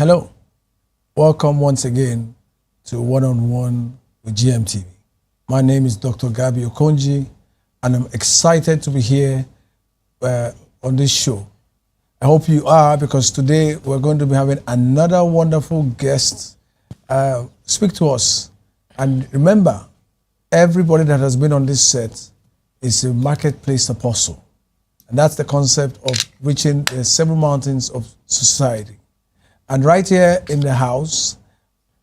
Hello, welcome once again to One-on-One with Gmtv. My name is Dr. Gabi Okonji, and I'm excited to be here on this show. I hope you are, because today we're going to be having another wonderful guest speak to us. And remember, everybody that has been on this set is a marketplace apostle. And that's the concept of reaching the seven mountains of society. And right here in the house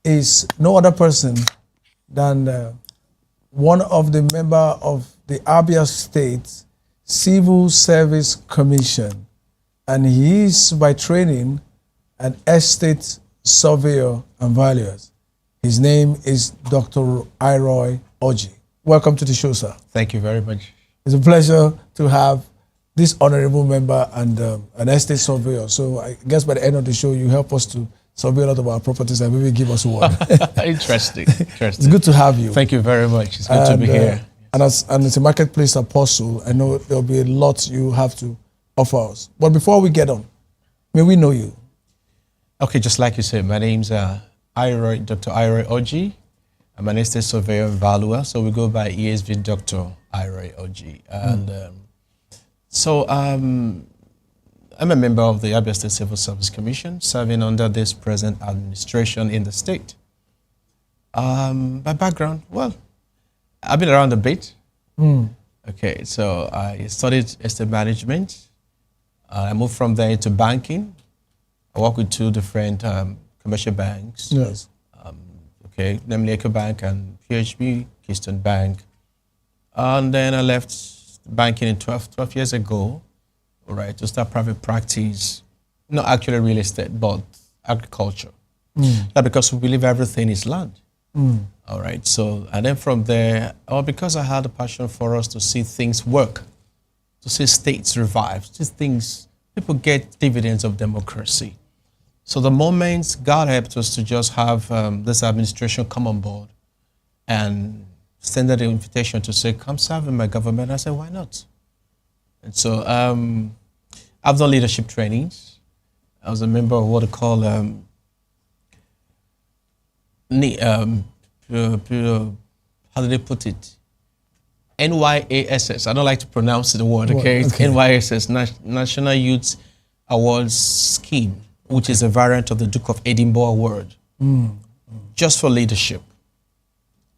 is no other person than one of the members of the Abia State Civil Service Commission. And he is, by training, an estate surveyor and valuer. His name is Dr. Iroy Orji. Welcome to the show, sir. Thank you very much. It's a pleasure to have this honorable member and an estate surveyor. So I guess by the end of the show, you help us to survey a lot of our properties and maybe give us one. Interesting. It's good to have you. Thank you very much. It's good to be here. And it's a marketplace apostle, I know there'll be a lot you have to offer us. But before we get on, may we know you? Okay, just like you said, my name's Dr. Iroy Orji. I'm an estate surveyor and valuer, so we go by ESV Dr. Iroy Orji. And I'm a member of the Abia State Civil Service Commission, serving under this present administration in the state. My background, well, I've been around a bit. Okay, so I studied estate management. I moved from there into banking. I work with two different commercial banks. Yes. Okay, namely EcoBank and PHB, Keystone Bank. And then I left banking in 12 years ago, all right, to start private practice, not actually real estate, but agriculture. That's because we believe everything is land. All right, so, and then from there, because I had a passion for us to see things work, to see states revive, to see things, people get dividends of democracy. So the moment God helped us to just have this administration come on board and send an invitation to say, come serve in my government, I said, why not? And so I've done leadership trainings. I was a member of what they call, how do they put it? NYASS. I don't like to pronounce the word, okay? It's NYSS, National Youth Awards Scheme, which is a variant of the Duke of Edinburgh Award, just for leadership.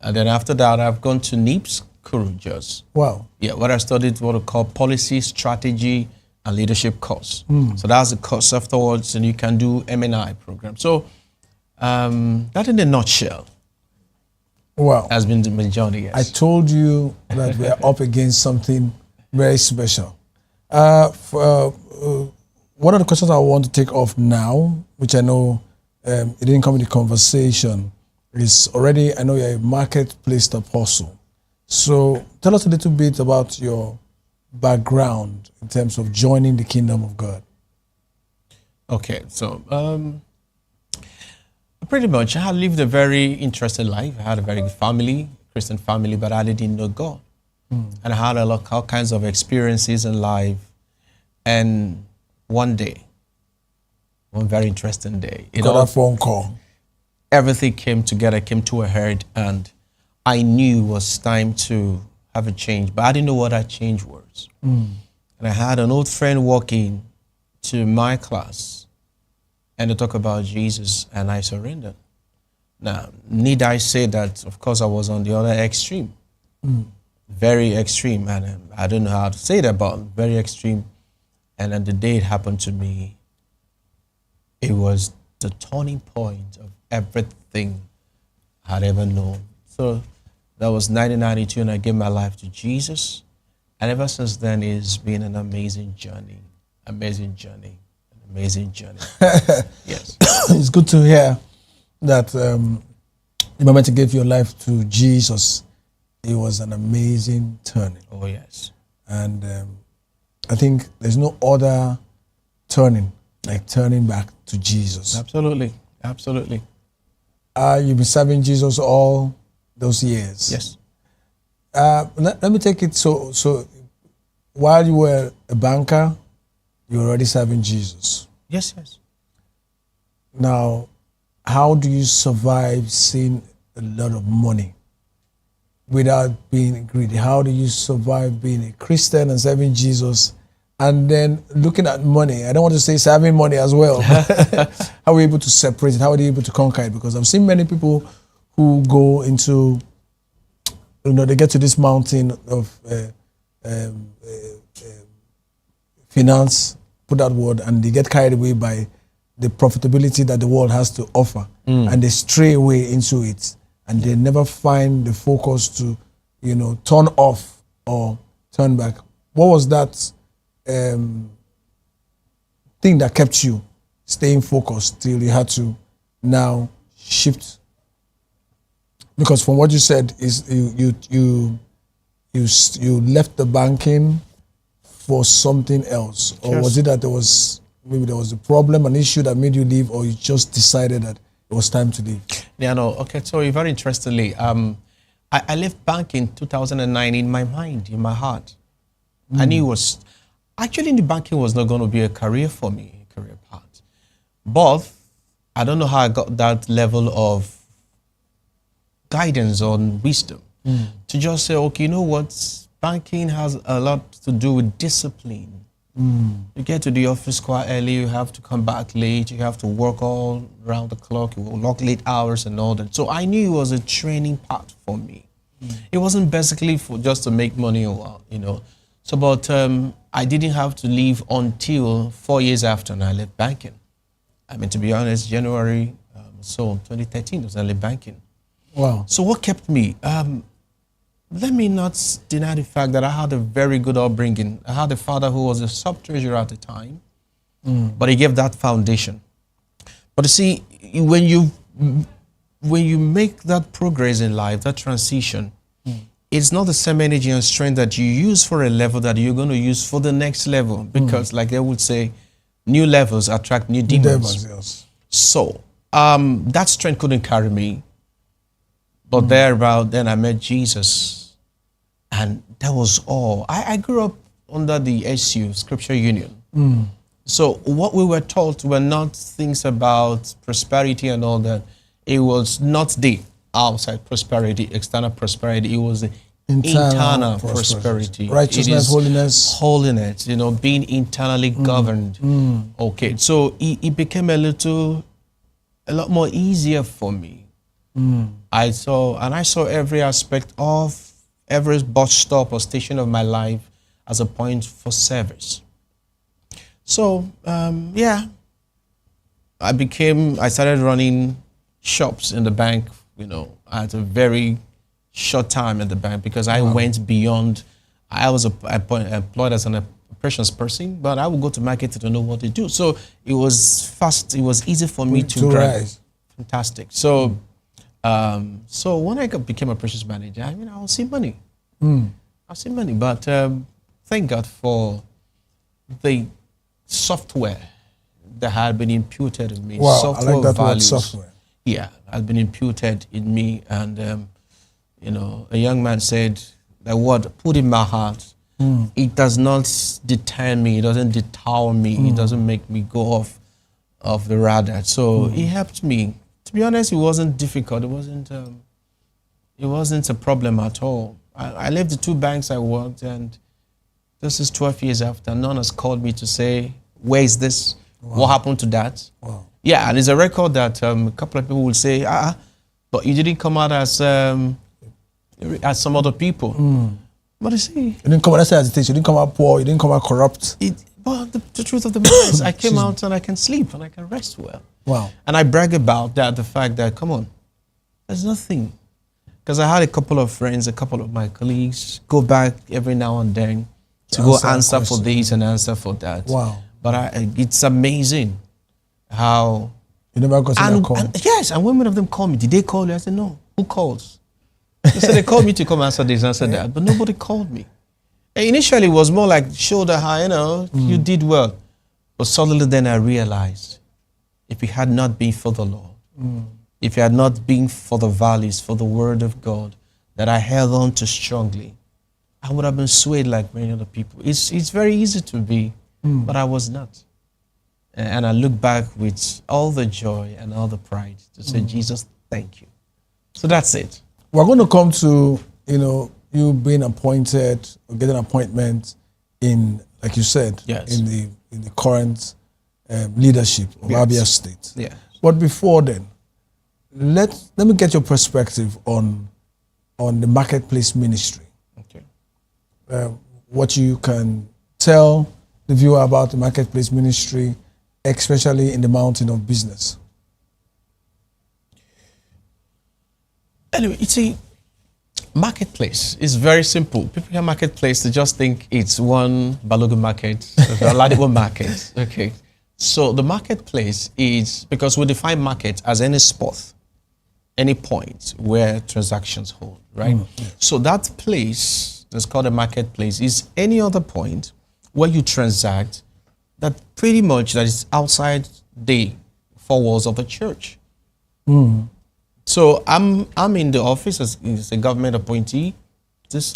And then after that, I've gone to NIPS, Courageous. Wow. Yeah, where I studied what we call policy, strategy, and leadership course. So that's the course afterwards, and you can do M&I program. So that in a nutshell. Wow. Has been the journey, yes. I told you that we are up against something very special. One of the questions I want to take off now, which I know it didn't come in the conversation, is already, I know you're a marketplace apostle. So tell us a little bit about your background in terms of joining the kingdom of God. Okay, so pretty much I had lived a very interesting life. I had a very good family, Christian family, but I didn't know God. And I had all kinds of experiences in life. And one day, one very interesting day, Got a phone call. Everything came together, came to a head, and I knew it was time to have a change, but I didn't know what that change was. And I had an old friend walk in to my class, and they talk about Jesus, and I surrendered. Now, need I say that, of course, I was on the other extreme, very extreme, and I don't know how to say that, but very extreme. And then the day it happened to me, it was the turning point of everything I had ever known. So that was 1992, and I gave my life to Jesus. And ever since then, it's been an amazing journey, amazing journey, an amazing journey. Yes. It's good to hear that the moment you gave your life to Jesus, it was an amazing turning. Oh, yes. And I think there's no other turning like turning back to Jesus. Absolutely, absolutely. You've been serving Jesus all those years. Yes. Let me take it so while you were a banker, you were already serving Jesus. Yes, yes. Now, how do you survive seeing a lot of money without being greedy? How do you survive being a Christian and serving Jesus and then looking at money? I don't want to say serving money as well. How are we able to separate it? How are you able to conquer it? Because I've seen many people who go into, they get to this mountain of finance, put that word, and they get carried away by the profitability that the world has to offer, and they stray away into it, and they never find the focus to, turn off or turn back. What was that thing that kept you staying focused till you had to now shift? Because from what you said, is you left the banking for something else, or was it that there was a problem, an issue that made you leave, or you just decided that it was time to leave? Yeah, no. Okay, so very interestingly, I left banking in 2009 in my mind, in my heart. I knew it was actually the banking was not going to be a career for me, a career path. But I don't know how I got that level of guidance or wisdom to just say, okay, you know what? Banking has a lot to do with discipline. You get to the office quite early, you have to come back late, you have to work all around the clock, you will work late hours and all that. So I knew it was a training path for me. It wasn't basically for just to make money, or So, but I didn't have to leave until 4 years after I left banking. I mean, to be honest, January, 2013 was I left banking. Wow. So what kept me? Let me not deny the fact that I had a very good upbringing. I had a father who was a sub-treasurer at the time, but he gave that foundation. But you see, when you make that progress in life, that transition, it's not the same energy and strength that you use for a level that you're going to use for the next level. Because like they would say, new levels attract new demons. Yes. So that strength couldn't carry me. But thereabout, then I met Jesus. And that was all. I grew up under the SU, Scripture Union. So what we were taught were not things about prosperity and all that. It was not the outside prosperity, external prosperity. It was the internal prosperity. Righteousness, holiness. Holiness, being internally governed. Okay, so it became a lot more easier for me. I saw every aspect of every bus stop or station of my life as a point for service. So, I started running shops in the bank, at a very short time at the bank because I went beyond. I was employed as an operations person, but I would go to market to know what to do. So it was fast. It was easy for me to rise. Fantastic. So, so when I became a operations manager, I'll see money. I'll see money, but thank God for the software that had been imputed in me. Wow, software I like that values, word, software. Yeah, had been imputed in me, and a young man said, "The word put in my heart. It does not deter me. It doesn't deter me. It doesn't make me go off the radar." So it helped me. To be honest, it wasn't difficult. It wasn't a problem at all. I left the two banks I worked, and this is 12 years after. None has called me to say, "Where is this? Wow. What happened to that?" Wow. Yeah, and it's a record that a couple of people will say, but you didn't come out as some other people. But you see, you didn't come out as agitation. You didn't come out poor. You didn't come out corrupt. But the truth of the matter is, I came out and I can sleep and I can rest well. Wow. And I brag about that, the fact that, come on, there's nothing. Because I had a couple of friends, a couple of my colleagues go back every now and then to go answer for this and answer for that. Wow. But it's amazing how... You never got to call? Yes, and women of them call me. Did they call you? I said, no. Who calls? They said they called me to come answer this, answer that, but nobody called me. And initially, it was more like shoulder high, you did well. But suddenly then I realized, if it had not been for the Lord, if it had not been for the values, for the word of God that I held on to strongly, I would have been swayed like many other people. It's very easy to be, but I was not. And I look back with all the joy and all the pride to say, Jesus, thank you. So that's it. We're going to come to, you being appointed or getting an appointment in, like you said, Yes. in the current leadership of Yes. Abia State. Yeah. But before then, let me get your perspective on the marketplace ministry. Okay. What you can tell the viewer about the marketplace ministry, especially in the mountain of business. Anyway, you see, marketplace is very simple. People hear marketplace, they just think it's one Balogun market, a Ladipo market. Okay. So the marketplace is, because we define market as any spot, any point where transactions hold, right? So that place that's called a marketplace is any other point where you transact that pretty much that is outside the four walls of the church. So I'm in the office as a government appointee.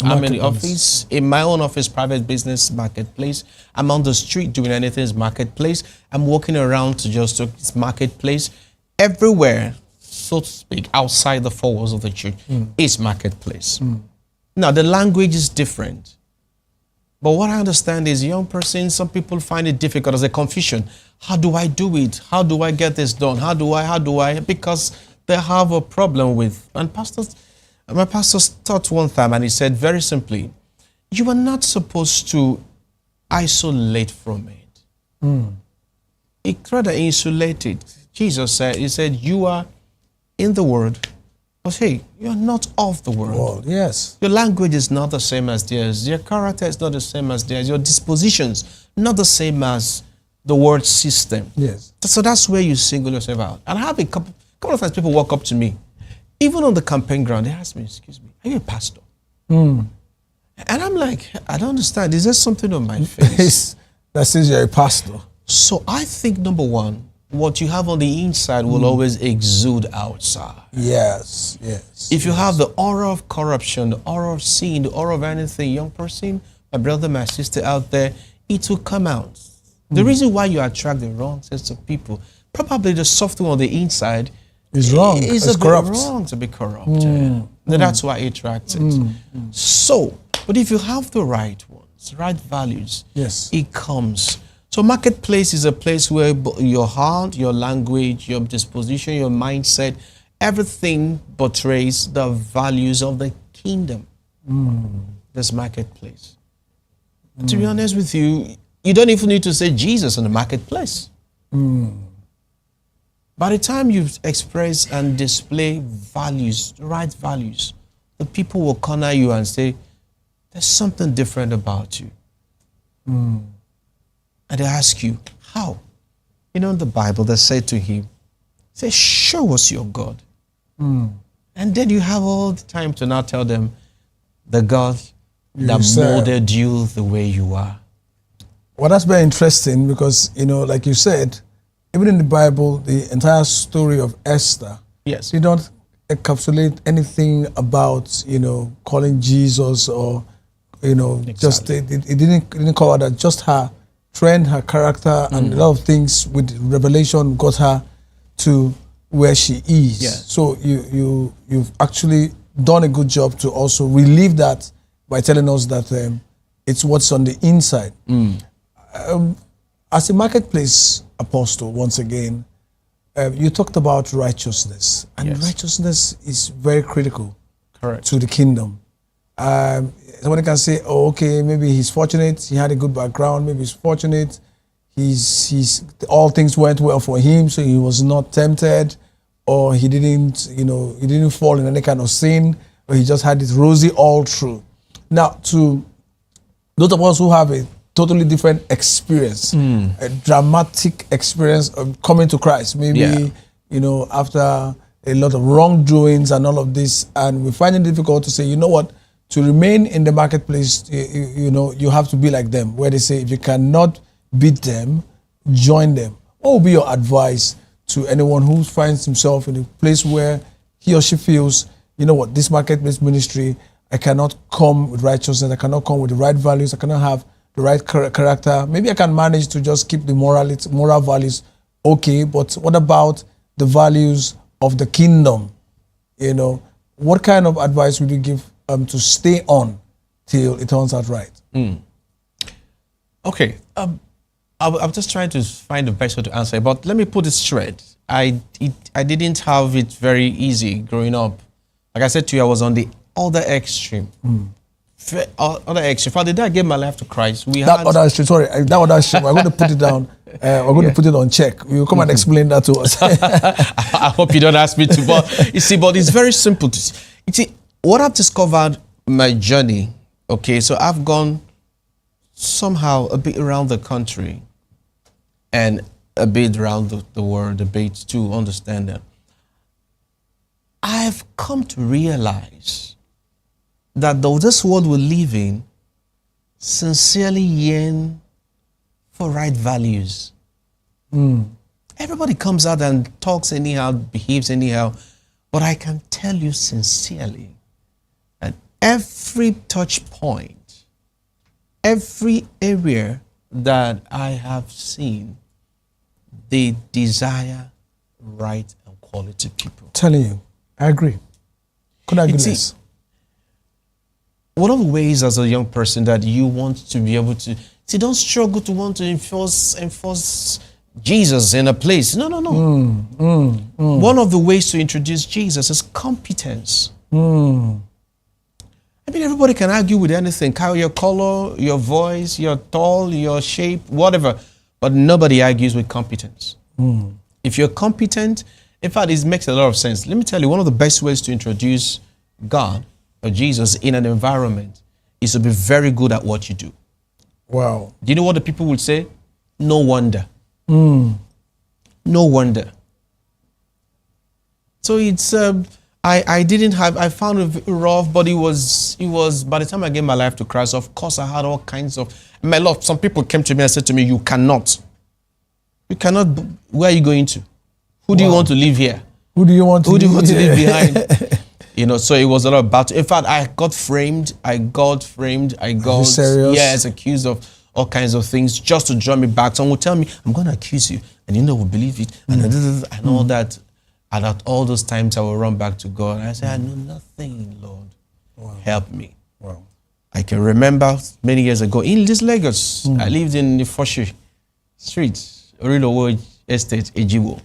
I'm in the office, in my own office, private business, marketplace. I'm on the street doing anything, it's marketplace. I'm walking around to just talk, it's marketplace. Everywhere, so to speak, outside the four walls of the church is marketplace. Now, the language is different. But what I understand is young person, some people find it difficult as a confusion. How do I do it? How do I get this done? How do I? Because they have a problem with, and my pastor taught one time and he said very simply, you are not supposed to isolate from it. It's rather insulated. Jesus said, he said, you are in the world, but hey, you're not of the world. Well, yes. Your language is not the same as theirs. Your character is not the same as theirs. Your dispositions not the same as the world system. Yes. So that's where you single yourself out. And I have a couple of times people walk up to me, even on the campaign ground, they ask me, excuse me, are you a pastor? And I'm like, I don't understand. Is there something on my face? That says you're a pastor. So I think, number one, what you have on the inside will always exude outside. Yes, yes. If you have the aura of corruption, the aura of sin, the aura of anything, young person, my brother, my sister out there, it will come out. The reason why you attract the wrong sense of people, probably the software on the inside is wrong. It's a corrupt. bit wrong to be corrupt. That's why it attracts it. So, but if you have the right ones, right values, yes, it comes. So marketplace is a place where your heart, your language, your disposition, your mindset, everything portrays the values of the kingdom. This marketplace. To be honest with you, you don't even need to say Jesus in the marketplace. By the time you express and display values, the right values, the people will corner you and say, there's something different about you. And they ask you, how? You know, in the Bible, they say to him, say, show us your God. And then you have all the time to now tell them, the God that molded you the way you are. Well, that's very interesting because, like you said, even in the Bible, the entire story of Esther, yes, they don't encapsulate anything about, calling Jesus or, exactly. Just, it didn't cover that. Just her trend, her character, and a lot of things with revelation got her to where she is. Yeah. So you've actually done a good job to also relieve that by telling us that it's what's on the inside. As a marketplace apostle, once again, you talked about righteousness, and yes, righteousness is very critical, correct, to the kingdom. Somebody can say, oh, okay, maybe he's fortunate, he had a good background, maybe he's fortunate, he's all things went well for him, so he was not tempted, or he didn't, he didn't fall in any kind of sin, or he just had it rosy all through. Now, to those of us who have a totally different experience, a dramatic experience of coming to Christ, maybe, after a lot of wrongdoings and all of this, and we find it difficult to say, you know what, to remain in the marketplace, you have to be like them, where they say, if you cannot beat them, join them. What would be your advice to anyone who finds himself in a place where he or she feels, you know what, this marketplace ministry, I cannot come with righteousness, I cannot come with the right values, I cannot have the right character. Maybe I can manage to just keep the moral values okay, but what about the values of the kingdom? You know, what kind of advice would you give to stay on till it turns out right? Okay, I'm just trying to find the best way to answer, but let me put it straight. I didn't have it very easy growing up. Like I said to you, I was on the other extreme. Other extreme. For the day I gave my life to Christ, That other extreme, we're going to put it down. We're going to put it on check. You come and explain that to us. I hope you don't ask me to, but you see, but it's very simple to see. You see, what I've discovered my journey, okay, so I've gone somehow a bit around the country and a bit around the world, a bit to understand that. I've come to realize that though this world we live in sincerely yearn for right values. Everybody comes out and talks anyhow, behaves anyhow, but I can tell you sincerely that every touch point, every area that I have seen, they desire right and quality people. Telling you, I agree. Could I agree less? One of the ways as a young person that you want to be able to see, don't struggle to want to enforce Jesus in a place. No. One of the ways to introduce Jesus is competence. I mean, everybody can argue with anything. Carry your color, your voice, your tall, your shape, whatever. But nobody argues with competence. If you're competent, in fact, it makes a lot of sense. Let me tell you, one of the best ways to introduce God or Jesus in an environment is to be very good at what you do. Wow. Do you know what the people would say? No wonder. No wonder. So it's, I found it rough, but it was, by the time I gave my life to Christ, of course, I had all kinds of, some people came to me and said to me, you cannot, where are you going to? Who do you want to live here? Who do you want to leave behind? You know, so it was a lot about, in fact, I got framed. I got, serious? Yes, accused of all kinds of things just to draw me back. Someone would tell me, I'm going to accuse you, and you know, will believe it, and all that. And at all those times, I will run back to God. And I say, I know nothing, Lord. Wow. Help me. Wow. I can remember many years ago in this Lagos, I lived in the Foshi Street, Orilo Estate, Ejibo.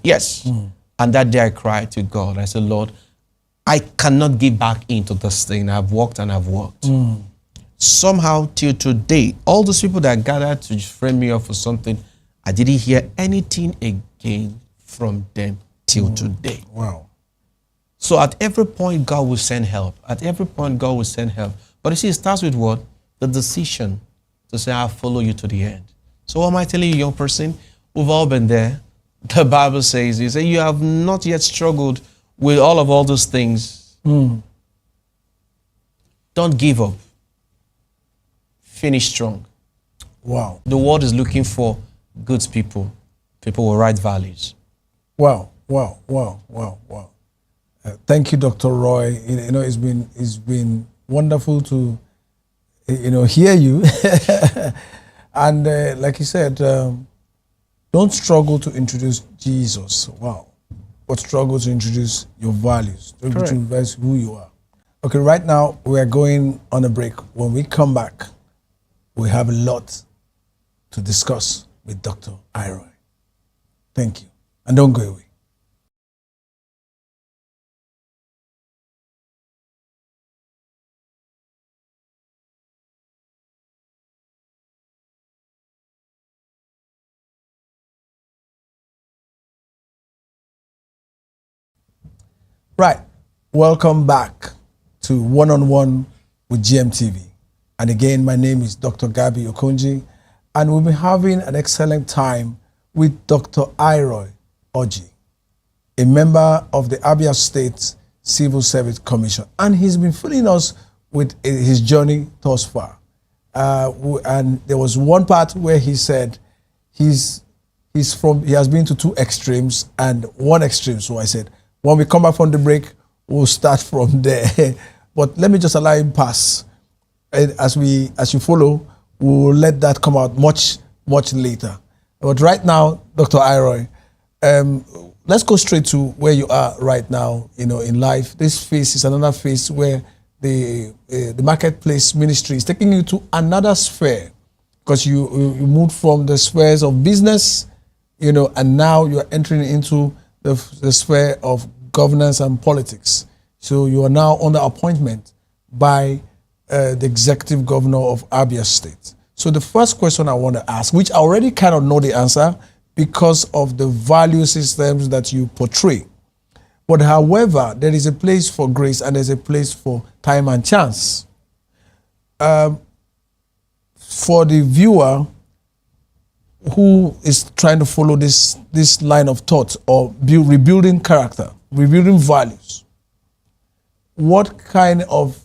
Yes. And that day I cried to God. I said, Lord, I cannot get back into this thing. I've walked and I've walked. Somehow till today, all those people that gathered to frame me up for something, I didn't hear anything again from them till today. Wow. So at every point, God will send help. At every point, God will send help. But you see, it starts with what? The decision to say, I'll follow you to the end. So what am I telling you, young person? We've all been there. The Bible says, you have not yet struggled with all those things. Don't give up. Finish strong. Wow. The world is looking for good people, people with right values. Wow. Thank you, Dr. Roy. You know, it's been wonderful to, hear you. And like you said, don't struggle to introduce Jesus. Wow. But struggle to introduce your values, to introduce who you are. Okay, right now we are going on a break. When we come back, we have a lot to discuss with Dr. Iroy. Thank you. And don't go away. Right. Welcome back to One-on-One with Gmtv. And again, my name is Dr. Gabi Okonji, and we'll be having an excellent time with Dr. Iroy Orji, a member of the Abia State Civil Service Commission. And he's been filling us with his journey thus far. And there was one part where he said he has been to two extremes and one extreme. So I said, when we come back from the break, we'll start from there. But let me just allow him pass. As you follow, we'll let that come out much later. But right now, Dr. Iroy, let's go straight to where you are right now, in life. This phase is another phase where the marketplace ministry is taking you to another sphere, because you moved from the spheres of business, and now you're entering into the sphere of governance and politics. So you are now under appointment by the executive governor of Abia State. So the first question I want to ask, which I already kind of know the answer because of the value systems that you portray. But however, there is a place for grace and there's a place for time and chance. For the viewer who is trying to follow this line of thought or rebuilding character, rebuilding values, what kind of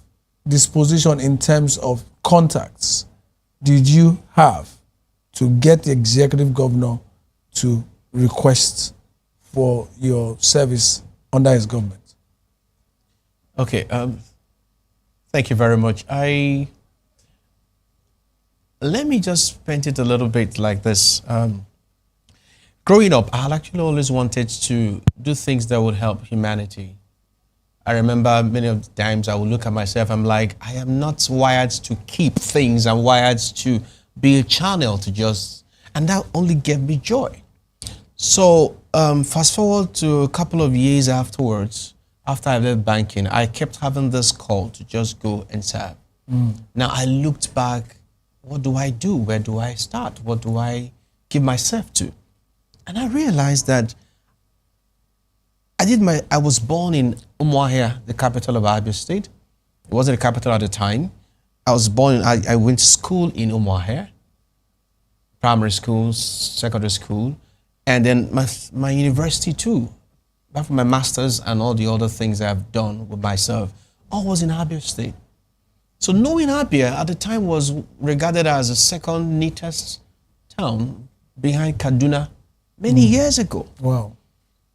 disposition in terms of contacts did you have to get the executive governor to request for your service under his government? Okay, thank you very much. Let me just paint it a little bit like this. Growing up, I had actually always wanted to do things that would help humanity. I remember many of the times I would look at myself, I'm like, I am not wired to keep things. I'm wired to be a channel to just, and that only gave me joy. So fast forward to a couple of years afterwards, after I left banking, I kept having this call to just go and serve. Now I looked back, what do I do? Where do I start? What do I give myself to? And I realized that I was born in Umuahia, the capital of Abia State. It wasn't the capital at the time. I went to school in Umuahia, primary school, secondary school, and then my university too. Apart from my master's and all the other things I've done with myself, all was in Abia State. So knowing Abia at the time was regarded as the second neatest town behind Kaduna many years ago. Wow.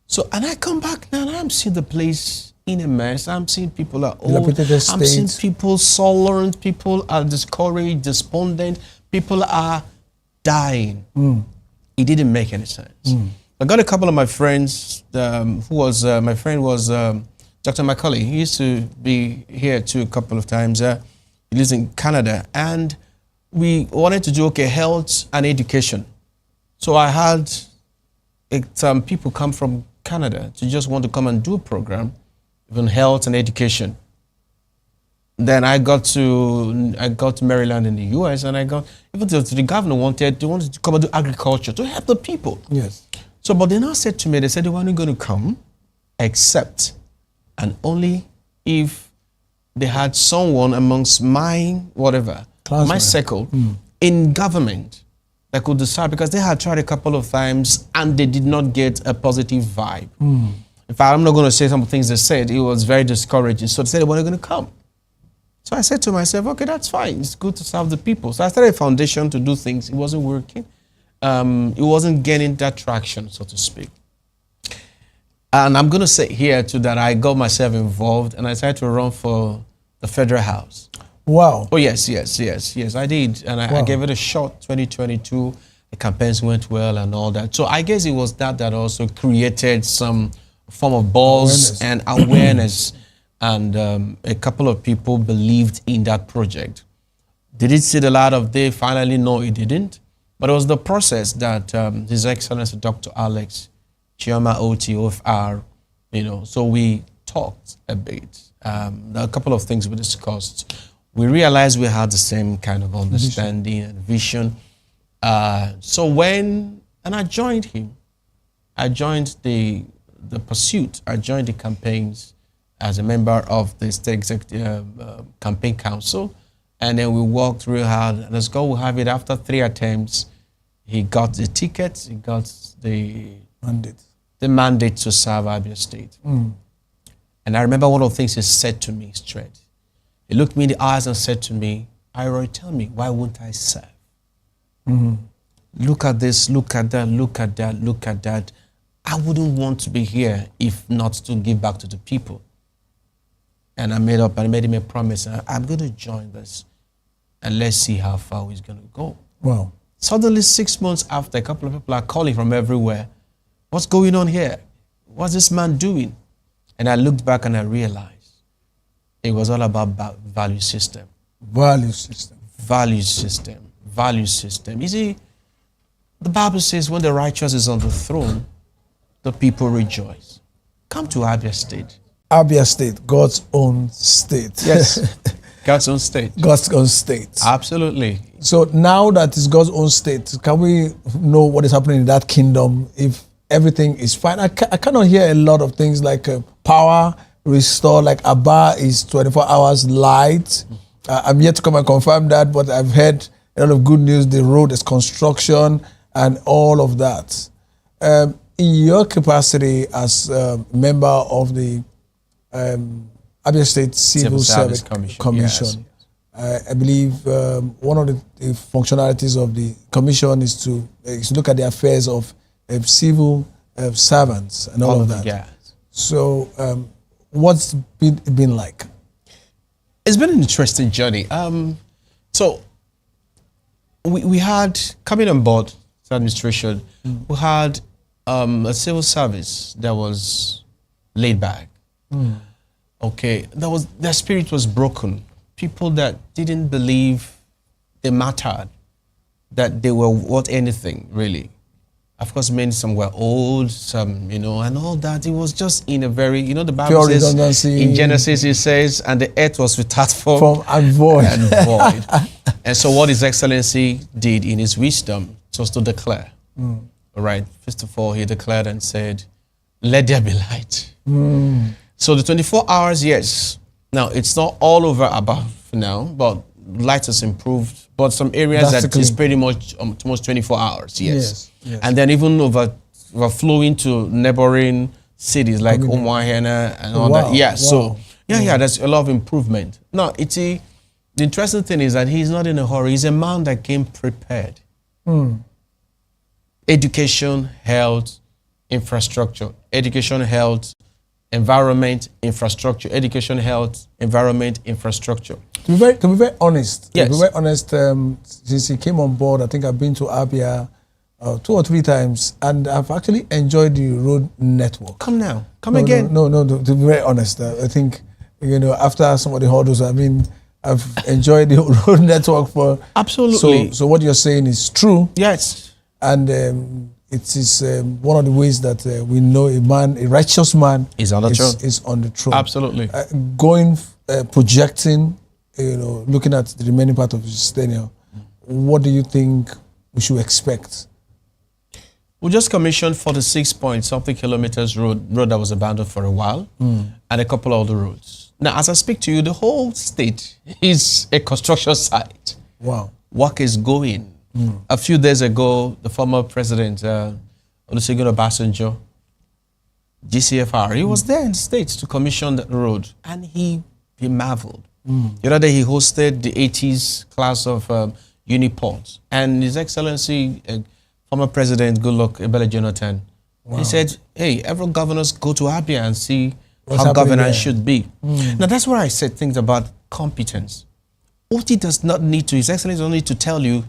So, and I come back now and I'm seeing the place in a mess. I'm seeing people are old. I'm seeing people sullen. People are discouraged, despondent. People are dying. It didn't make any sense. I got a couple of my friends my friend was Dr. Macaulay. He used to be here too a couple of times. He lives in Canada. And we wanted to do, health and education. So I had some people come from Canada to just want to come and do a program, even health and education. Then I got to Maryland in the US, and even the governor they wanted to come and do agriculture to help the people. Yes. So, but they now said to me, they said they weren't going to come except and only if they had someone amongst my circle in government that could decide, because they had tried a couple of times and they did not get a positive vibe. In fact, I'm not going to say some things they said. It was very discouraging. So they said they weren't going to come. So I said to myself, okay, that's fine. It's good to serve the people. So I started a foundation to do things. It wasn't working. It wasn't getting that traction, so to speak. And I'm going to say here too that I got myself involved and I tried to run for the federal house. Wow. Oh, yes, I did. And I gave it a shot, 2022. The campaigns went well and all that. So I guess it was that also created some form of buzz and awareness. And a couple of people believed in that project. Did it see the light of day? Finally, no, it didn't. But it was the process that His Excellency Dr. Alex Chioma Oti OFR, so we talked a bit. A couple of things we discussed. We realized we had the same kind of understanding and vision. And I joined him. I joined the pursuit. I joined the campaigns as a member of the State Executive Campaign Council. And then we worked real hard. And as God will have it, after 3 attempts, he got the ticket, he got the mandate to serve Abia State. And I remember one of the things he said to me straight. He looked me in the eyes and said to me, Iroy, tell me, why won't I serve? Look at this, look at that, look at that, look at that. I wouldn't want to be here if not to give back to the people. And I made him a promise. I'm going to join this. and let's see how far he's going to go. Wow. Suddenly, 6 months after, a couple of people are calling from everywhere. What's going on here? What's this man doing? And I looked back and I realized it was all about value system. Value system. Value system. Value system. You see, the Bible says when the righteous is on the throne, the people rejoice. Come to Abia State. Abia State, God's own state. Yes. God's own state. God's own state. Absolutely. So now that it's God's own state, can we know what is happening in that kingdom if everything is fine? I cannot hear a lot of things like power restore, like Aba is 24 hours light. I'm yet to come and confirm that, but I've heard a lot of good news. The road is construction and all of that. In your capacity as a member of the Abia State Civil Service Commission, yes. I believe one of the functionalities of the commission is to look at the affairs of civil servants and all of that. Yes. So what's been like? It's been an interesting journey. So we had, coming on board the administration, we had a civil service that was laid back. Okay, their spirit was broken. People that didn't believe they mattered, that they were worth anything, really. Of course, some were old, some, and all that. It was just in a very, the Bible says, in Genesis, it says, and the earth was without form and void. And so what His Excellency did in His wisdom was to declare. All right. First of all, He declared and said, let there be light. So the 24 hours, yes. Now, it's not all over above now, but light has improved. But some areas that is pretty much almost 24 hours, yes. And then even overflowing to neighboring cities like Umuahia and all that. Yeah, so, there's a lot of improvement. Now, the interesting thing is that he's not in a hurry. He's a man that came prepared. Education, health, infrastructure. Education, health, environment, infrastructure. Education, health, environment, infrastructure. To be very honest, yes. To be very honest, since he came on board, I think I've been to Abia 2 or 3 times, and I've actually enjoyed the road network. Come again. No, to be very honest, I think, after some of the hurdles, I've enjoyed the road network for... Absolutely. So what you're saying is true. Yes. And it is one of the ways that we know a righteous man is on the throne. Is on the throne. Absolutely. Projecting, looking at the remaining part of his tenure, what do you think we should expect? We just commissioned 46-point-something kilometers road that was abandoned for a while, and a couple of other roads. Now, as I speak to you, the whole state is a construction site. Wow. Work is going. A few days ago, the former president, Olusegun Obasanjo, GCFR, he was there in the States to commission the road, and he marveled. The other day, he hosted the 80s class of Uniport, and His Excellency, former President Goodluck Ebele Jonathan, he said, hey, every governors go to Abia and see how governance should be. Now, that's where I said things about competence. OT does not need to, His Excellency doesn't need to tell you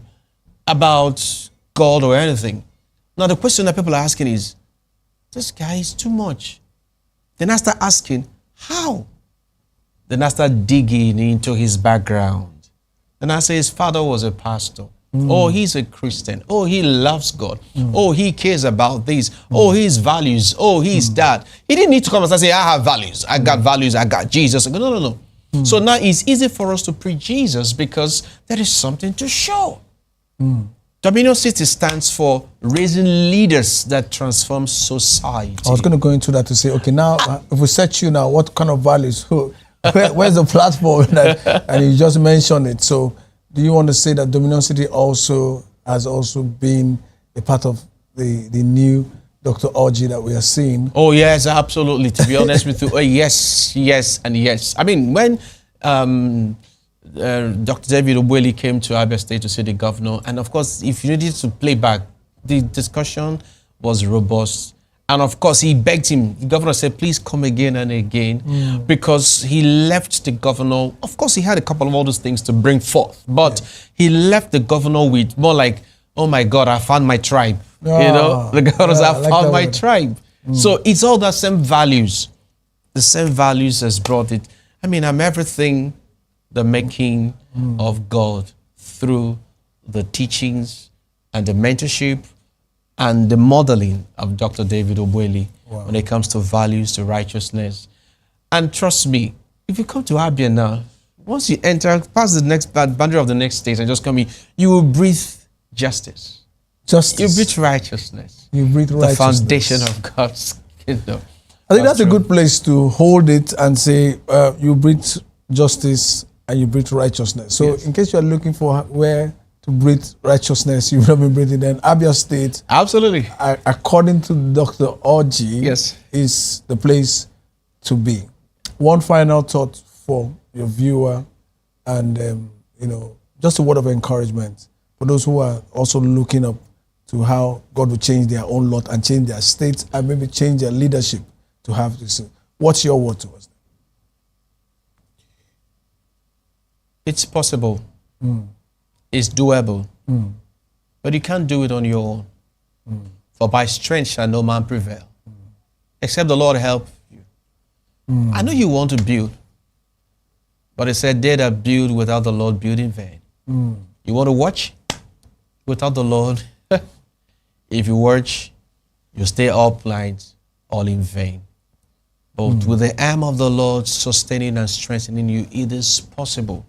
about God or anything. Now, the question that people are asking is, this guy is too much. Then I start asking, how? Then I start digging into his background. Then I say his father was a pastor. Oh, he's a Christian. Oh, he loves God. Oh, he cares about this. Oh, his values. Oh, he's that. He didn't need to come and say, I have values. I got values. I got Jesus. No. So now it's easy for us to preach Jesus because there is something to show. Dominion City stands for raising leaders that transform society. I was going to go into that to say, okay, now if we set you now, what kind of values? Where's the platform? And you just mentioned it. So do you want to say that Dominion City has also been a part of the new Dr. Orji that we are seeing? Oh, yes, absolutely. To be honest with you, yes, and yes. I mean, when Dr. David Obweli came to Abia State to see the governor, and of course, if you needed to play back, the discussion was robust, And of course, he begged him. The governor said, please come again and again, because he left the governor. Of course, he had a couple of all those things to bring forth, but he left the governor with more like, oh my God, I found my tribe. You know, the governor said, I found my tribe. So it's all the same values. The same values has brought it. I mean, I'm everything the making of God through the teachings and the mentorship and the modeling of Dr. David Obueli when it comes to values, to righteousness. And trust me, if you come to Abia now, once you enter, past the next boundary of the next state and just come in, you will breathe justice. Justice. You breathe righteousness. You breathe righteousness. The foundation of God's kingdom. I think that's a good place to hold it and say you breathe justice and you breathe righteousness. So in case you're looking for where to breathe righteousness, you would have been breathing in Abia State. Absolutely. According to Dr. Orji, is the place to be. One final thought for your viewer and, you know, just a word of encouragement for those who are also looking up to how God will change their own lot and change their state and maybe change their leadership to have this. What's your word to us? It's possible. It's doable. But you can't do it on your own. For by strength shall no man prevail. Except the Lord help you. I know you want to build. But it said, they that build without the Lord build in vain. You want to watch? Without the Lord, if you watch, you stay up night, all in vain. But with the arm of the Lord sustaining and strengthening you, it is possible.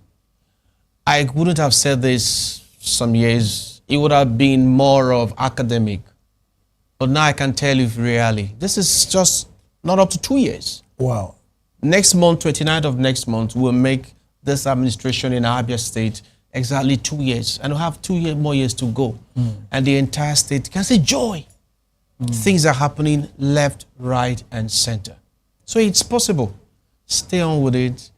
I wouldn't have said this some years. It would have been more of academic. But now I can tell you really, this is just not up to 2 years. Wow. Next month, 29th of next month, we'll make this administration in Abia State exactly 2 years. And we'll have 2 more years to go. And the entire state can say joy. Things are happening left, right, and center. So it's possible. Stay on with it.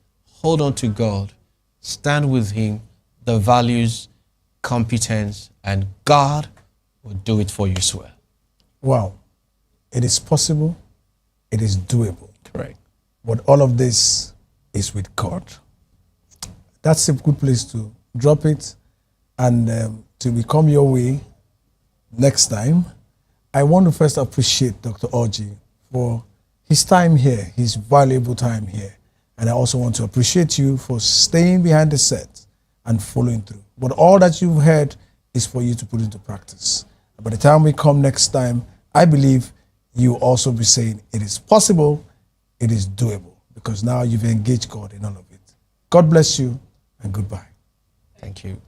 Hold on to God. Stand with Him. The values, competence, and God will do it for you as well. Wow. It is possible. It is doable. Correct. But all of this is with God. That's a good place to drop it. And to become your way next time, I want to first appreciate Dr. Orji for his time here, his valuable time here. And I also want to appreciate you for staying behind the set and following through. But all that you've heard is for you to put into practice. By the time we come next time, I believe you will also be saying it is possible, it is doable, because now you've engaged God in all of it. God bless you and goodbye. Thank you.